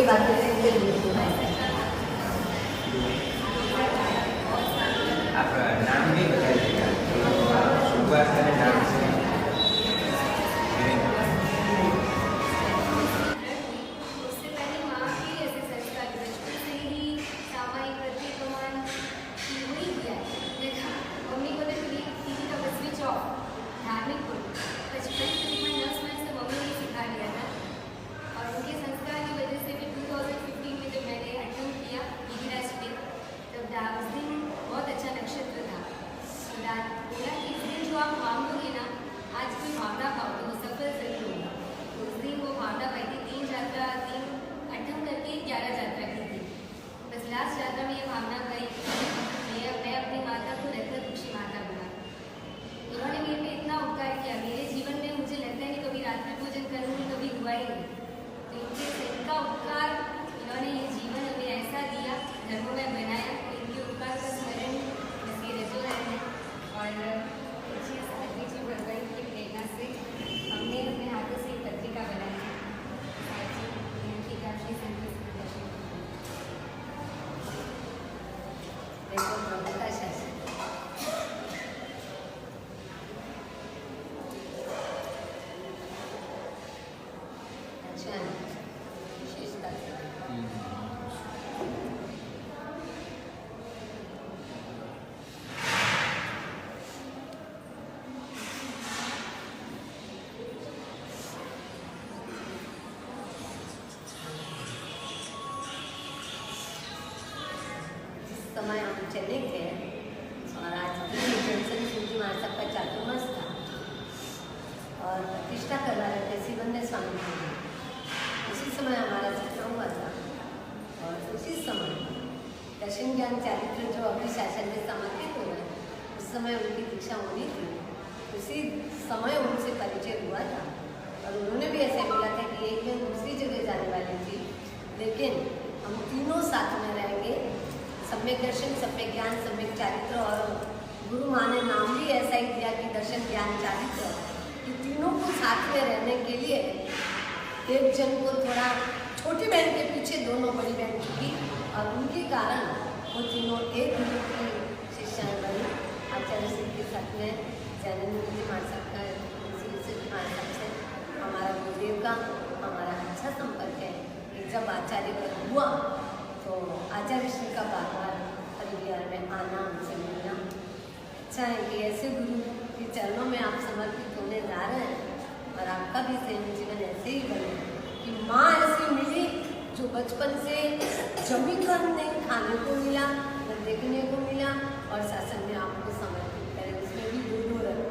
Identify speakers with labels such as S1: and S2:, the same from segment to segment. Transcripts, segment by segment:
S1: बातें से
S2: आप नाम भी बताइएगा, शुरुआत करें नाम से।
S1: समय हम चले थे और आज जंक्शन सूजी महाराज का चातुर्मास था और प्रतिष्ठा करवा रहे थे शिवन्य स्वामी जी। उसी समय हमारा सत्संग हुआ था और उसी समय दर्शन ज्ञान चारित्र जो अभी शासन में समर्पित हो रहे उस समय उनकी दीक्षा होनी थी। उसी समय उनसे परिचय हुआ था और उन्होंने भी ऐसे बोला था कि एक दिन दूसरी जगह जाने वाली थी, लेकिन हम तीनों साथ में रहेंगे। सम्यक दर्शन, सम्यक ज्ञान, सम्यक चारित्र, और गुरु माँ ने नाम भी ऐसा ही दिया कि दर्शन ज्ञान चारित्र, कि तीनों को साथ में रहने के लिए एक जन को थोड़ा छोटी बहन के पीछे दोनों बड़ी बहन की, और उनके कारण वो तीनों एक गुरु की शिष्या बनी। आचार्य सिंह के साथ में जैनंद जी महाराज का महाराज से हमारा गुरुदेव का हमारा अच्छा संपर्क है। जब आचार्य का हुआ तो आचार्य श्री का बार बार परिवार में आना, उनसे मिलना। अच्छा है कि ऐसे गुरु के चरणों में आप समर्पित होने जा रहे हैं और आपका भी सेवन जीवन ऐसे ही बने कि माँ ऐसी मिली जो बचपन से जमी कर नहीं खाने को मिला, न देखने को मिला, और शासन में आपको समर्पित करें, उसमें भी गुरु रहे।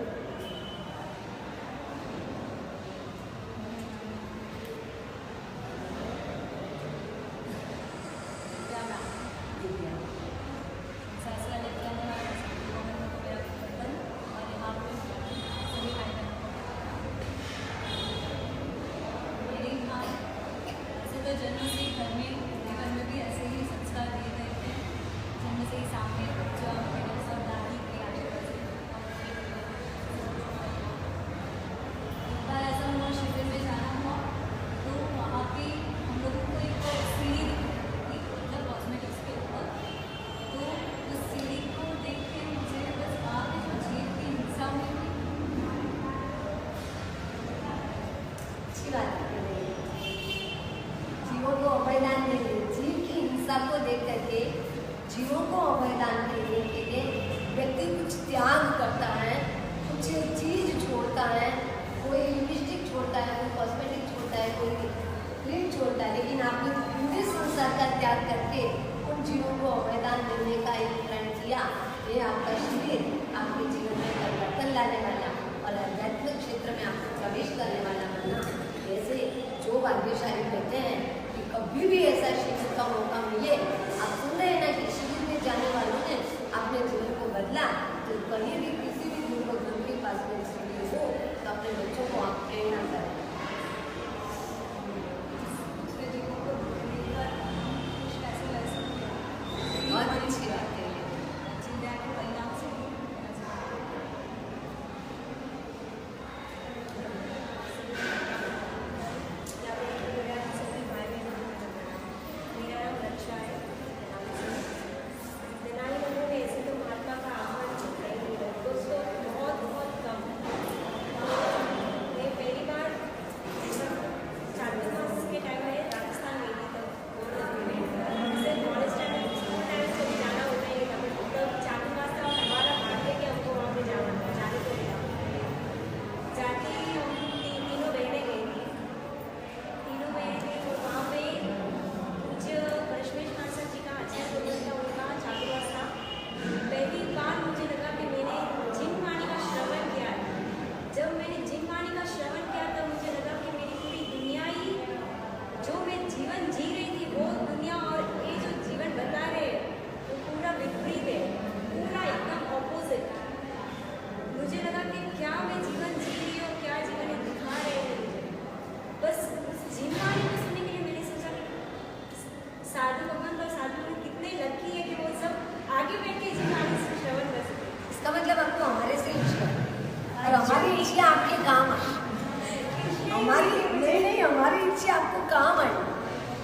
S1: जीवों को अभयदान देने, जीव की हिंसा को देख करके जीवों को अभयदान देने के लिए व्यक्ति कुछ त्याग करता है, कुछ चीज छोड़ता है, कोई लिपस्टिक छोड़ता है, कोई कॉस्मेटिक छोड़ता है, कोई क्रीम छोड़ता है, लेकिन आपने पूरे संसार का त्याग करके उन जीवों को अभयदान देने का एक प्रण किया। ये आपका शरीर आपके जीवन में परिवर्तन लाने वाला और आध्यात्मिक क्षेत्र में आपको प्रवेश करने वाला बनना। ऐसे जो भाग्यशाली कहते हैं कि कभी भी ऐसा शिविर का मौका मिले, आप सुन रहे हैं ना कि शिविर में जाने वालों ने अपने जीवन को बदला, तो कहीं भी किसी भी गुरु के पास में शिविर हो तो अपने बच्चों को आप प्रेरणा करें। बहुत अच्छी बात है।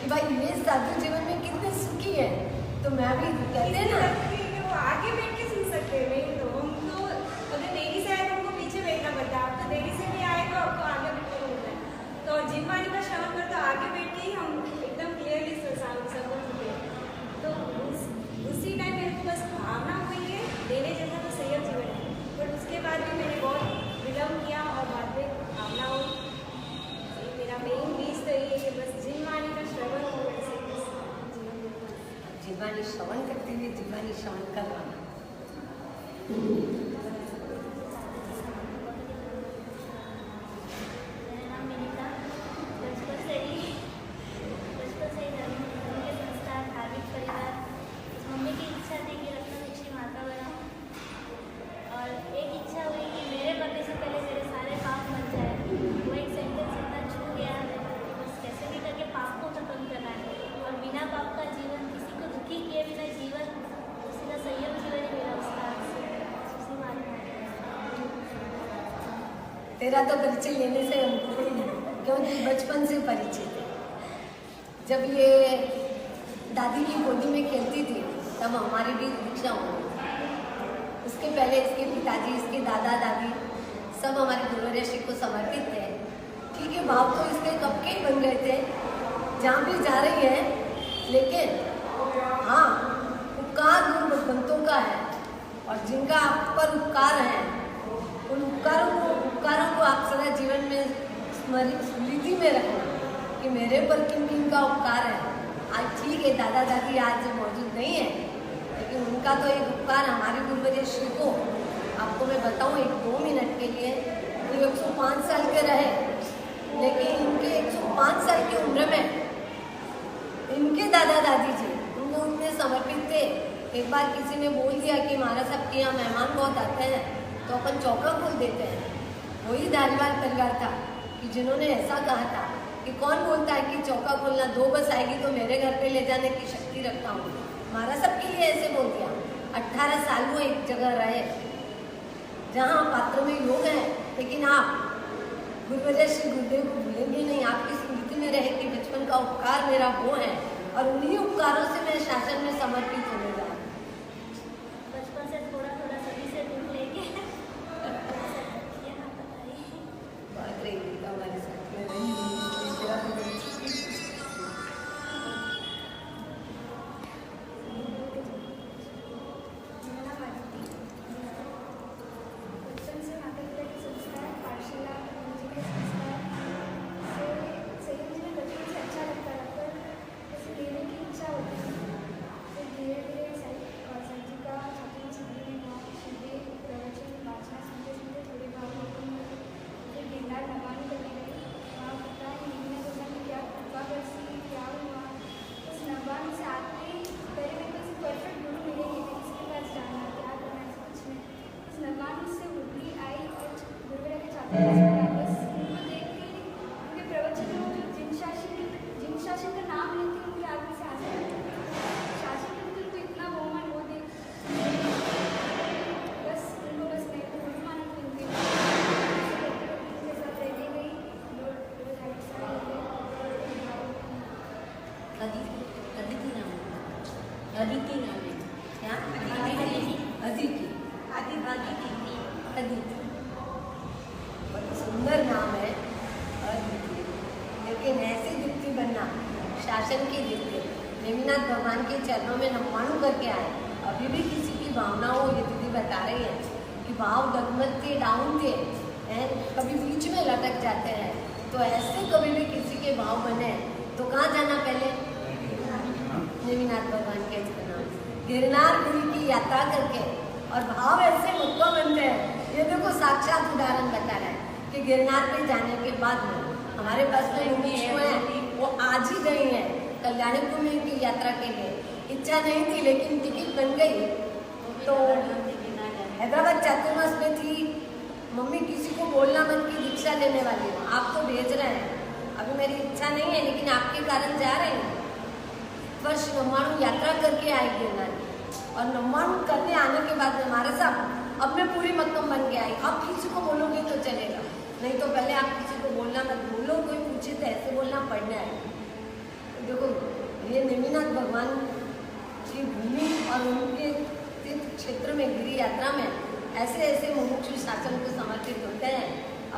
S1: कि भाई ये साधु जीवन में कितने सुखी है। तो मैं भी कहते हैं ना
S3: कि वो आगे बैठ के सुन सकते हैं। नहीं तो हम तो अगर देरी से आए तो हमको पीछे बैठना पड़ता है। आप तो देरी से भी आए तो आपको आगे बैठना होता है। तो जिन वाणी का श्रवण कर तो आगे बैठ के ही हम एकदम क्लियरली सब सकते हैं। तो उसी टाइम मेरे को बस भावना हुई है देने जैसा तो संयम जीवन है। बट उसके बाद भी मैंने बहुत विलम्ब किया और बाद में भावना हुई। मेरा मेन बीज तो ये है कि बस जिन वाणी का श्रवण हो वैसे
S1: जीवानी श्रवण करते हुए जीवानी श्रवण करवाना।
S4: मेरा नाम विनीता। बचपन से ही धर्म के संस्कार, धार्मिक परिवार, मम्मी की इच्छा थी कि रत्नदीक्षी माता बनाऊं और एक इच्छा हुई कि मेरे पति से पहले मेरे सारे पाप बन जाए। वो एक सेंटेंस इतना छू गया है कि बस कैसे भी करके पाप को खत्म करना है और बिना पाप का जीवन, किसी को दुखी किए बिना जीवन, उसी का संयम जीवन ही मेरा उसी मानना है।
S1: तेरा तो परिचय लेने से हमको ही नहीं, क्योंकि बचपन से परिचित है। जब ये दादी की गोदी में खेलती थी तब हमारी भी दीक्षा हो गई। उसके पहले इसके पिताजी, इसके दादा दादी सब हमारे गुरुवर्य श्री को समर्पित थे। ठीक है, भाव तो इसके कब के ही बन गए थे, जहाँ भी जा रही है। लेकिन हाँ, उपकार गुरु भगवंतों का है और जिनका आप पर उपकार है उन उपकारों को आप सदा जीवन में स्मृति में रखना कि मेरे पर किन किन का उपकार है। आज ठीक है, दादा दादी आज मौजूद नहीं है, लेकिन उनका तो एक उपकार हमारे गुरुवर्य श्री को आपको मैं बताऊं 1-2 मिनट के लिए। वो 105 साल के रहे, लेकिन इनके 105 साल की उम्र में इनके दादा दादी जी उनको उतने समर्पित थे। एक बार किसी ने बोल दिया कि महाराज साहब के यहाँ मेहमान बहुत आते हैं तो अपन चौका खोल देते हैं। वही धारीवाल परिवार था कि जिन्होंने ऐसा कहा था कि कौन बोलता है कि चौका खोलना 2 बस आएगी तो मेरे घर पे ले जाने की शक्ति रखता हूँ। महाराज साहब के लिए ऐसे बोल दिया। 18 साल वो एक जगह रहे जहाँ पात्रों में योग है, लेकिन आप गुरुवर्य श्री गुरुदेव को भूलेंगे नहीं। आपकी स्मृति में रहे कि बचपन का उपकार मेरा वो है और उन्हीं उपकारों से मैं शासन में समर्पित होने जा रहा हूँ।
S4: बचपन से थोड़ा थोड़ा सभी से दूर लेके यहाँ तक आई।
S1: बात रही थी हमारे साथ में रही इस तरह की
S3: बचपन से माता पिता के संस्कार, पाठशाला, गुरुजी के संस्कार से संयम जीवन बचपन से अच्छा लगता था, पर जैसे लेने की इच्छा होती थी। फिर धीरे धीरे साई जी का छात्रों शिविर में भाव, शिविर, प्रवचन, वाचना सुनते सुनते थोड़े भाव होते हैं। फिर गिरनार नवान करने गए। वहाँ पता है नहीं होता कि क्या कृपा बरसी, क्या हुआ। उस नवान से आते ही पहले मेरे को ऐसे परफेक्ट गुरु मिलेंगे, किसके पास जाना, क्या करना, ऐसा कुछ नहीं। उस नवान से उठली आई और गुरुवेरा के छात्र बस उनको देख के उनके प्रवचन में जो जिन शासन का नाम लेते हैं उनके आगे से आते हैं। शासन के तो इतना बहुमान हो दे, बस उनको बस मैं तो गुरु माना कि उनके साथ रहने गई। रोज हाइट से
S1: अदिति नाम है क्या? अदिति। अदिति बहुत सुंदर नाम है अदिति। लेकिन ऐसी दीप्ति बनना, शासन की दीप्ति, नेमिनाथ भगवान के चरणों में नमवाणु करके आए। अभी भी किसी की भावना हो, ये दीदी बता रही है कि भाव डगमग थे, डाउन थे, कभी बीच में लटक जाते हैं। तो ऐसे कभी भी किसी के भाव बने तो कहाँ जाना पहले? नेमिनाथ भगवान के चरणों, गिरनार गिरी की यात्रा करके, और भाव ऐसे मुक्का बनते हैं। ये देखो साक्षात उदाहरण बता रहा है कि गिरनार पे जाने के बाद में हमारे पास में मुनीश्वर हैं, वो आज ही गई हैं कल्याणपुर की यात्रा के लिए। इच्छा नहीं थी लेकिन टिकट बन गई। तो हैदराबाद चातुर्मास में थी, मम्मी किसी को बोलना मत की दीक्षा लेने वाली हूँ, आप तो भेज रहे हैं, अभी मेरी इच्छा नहीं है लेकिन आपके कारण जा रहे हैं। वर्ष नम्माणु यात्रा करके आई गिरनार, और नम्माणु करने आने के बाद हमारे साथ अब मैं पूरी मक्कम बन के आई। आप किसी को बोलोगे तो चलेगा, नहीं तो पहले आप किसी को बोलना मत। बोलो, कोई पूछे तो ऐसे बोलना पड़ना है। देखो ये नेमिनाथ भगवान की भूमि और उनके तीर्थ क्षेत्र में गिरी यात्रा में ऐसे ऐसे मुमुक्षु शासन को समर्पित होते हैं।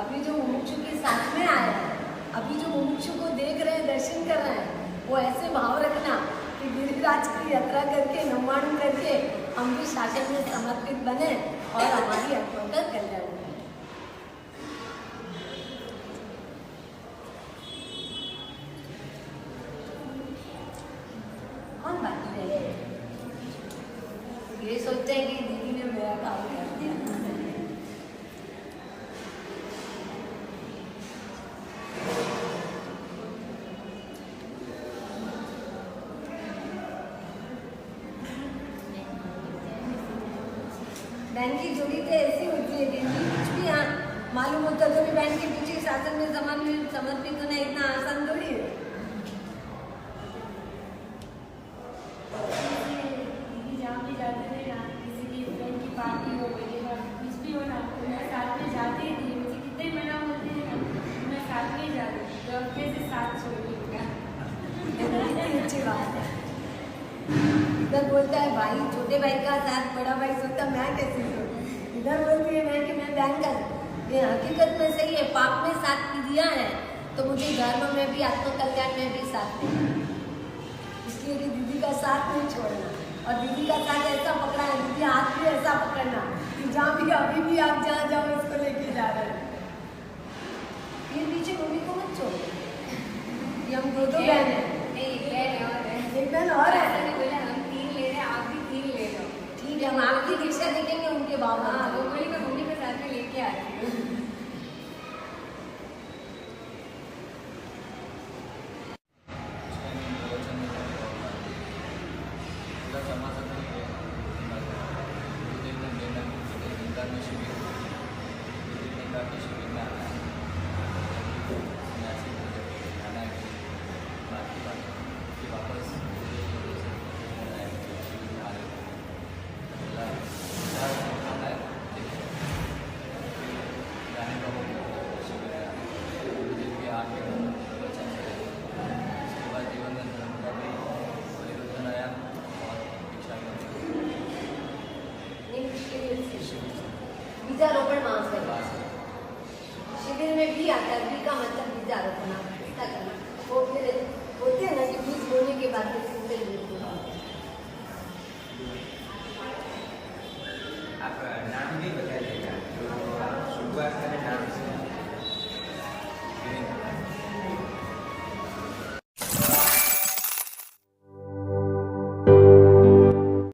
S1: अभी जो मुमुक्षु के साथ में आए हैं, अभी जो मुमुक्षु को देख रहे हैं, दर्शन कर रहे हैं, वो ऐसे भाव रखना कि गिरिराज की यात्रा करके नवाणु करके हम भी शासन में समर्पित बने और हमारी आत्मा का कल्याण करें। कौन बाकी रहे? ये सोचते हैं कि दीदी ने मेरा काम कर दिया। बहन की जोड़ी तो ऐसी होती है दीदी, कुछ भी मालूम होता तो भी बहन के पीछे शासन में समर्पित होना इतना आसान थोड़ी है।
S5: दीदी जहाँ भी जाते थे ना, किसी की फ्रेंड की पार्टी हो गई या कुछ भी हो ना, तो मैं साथ में जाती थी। मुझे कितने मना होते हैं ना, मैं साथ में ही जाती थी। तो अब कैसे साथ छोड़ दूँगा?
S1: कितनी अच्छी बात है। इधर बोलता है भाई, छोटे भाई का साथ बड़ा भाई सोता, मैं कैसे सोता? इधर बोलती है मैं कि मैं बैंक का। ये हकीकत में सही है, पाप में साथ दिया है तो मुझे धर्म में भी, आत्मकल्याण में भी साथ देना। इसलिए कि दीदी का साथ नहीं छोड़ना, और दीदी का साथ ऐसा पकड़ा है, दीदी हाथ भी ऐसा पकड़ना कि जहाँ भी अभी भी आप जहाँ जाओ इसको लेके जा रहे हैं। ये पीछे मम्मी को मत छोड़ो, ये हम दो बहन है। एक बहन और है।
S5: हम 3 ले रहे हैं, आप भी 3 ले लो।
S1: ठीक है, हम आपकी दीक्षा देखेंगे उनके बाबा।
S5: हाँ, वो बोली मैं मम्मी को साथ में लेके आती हूँ।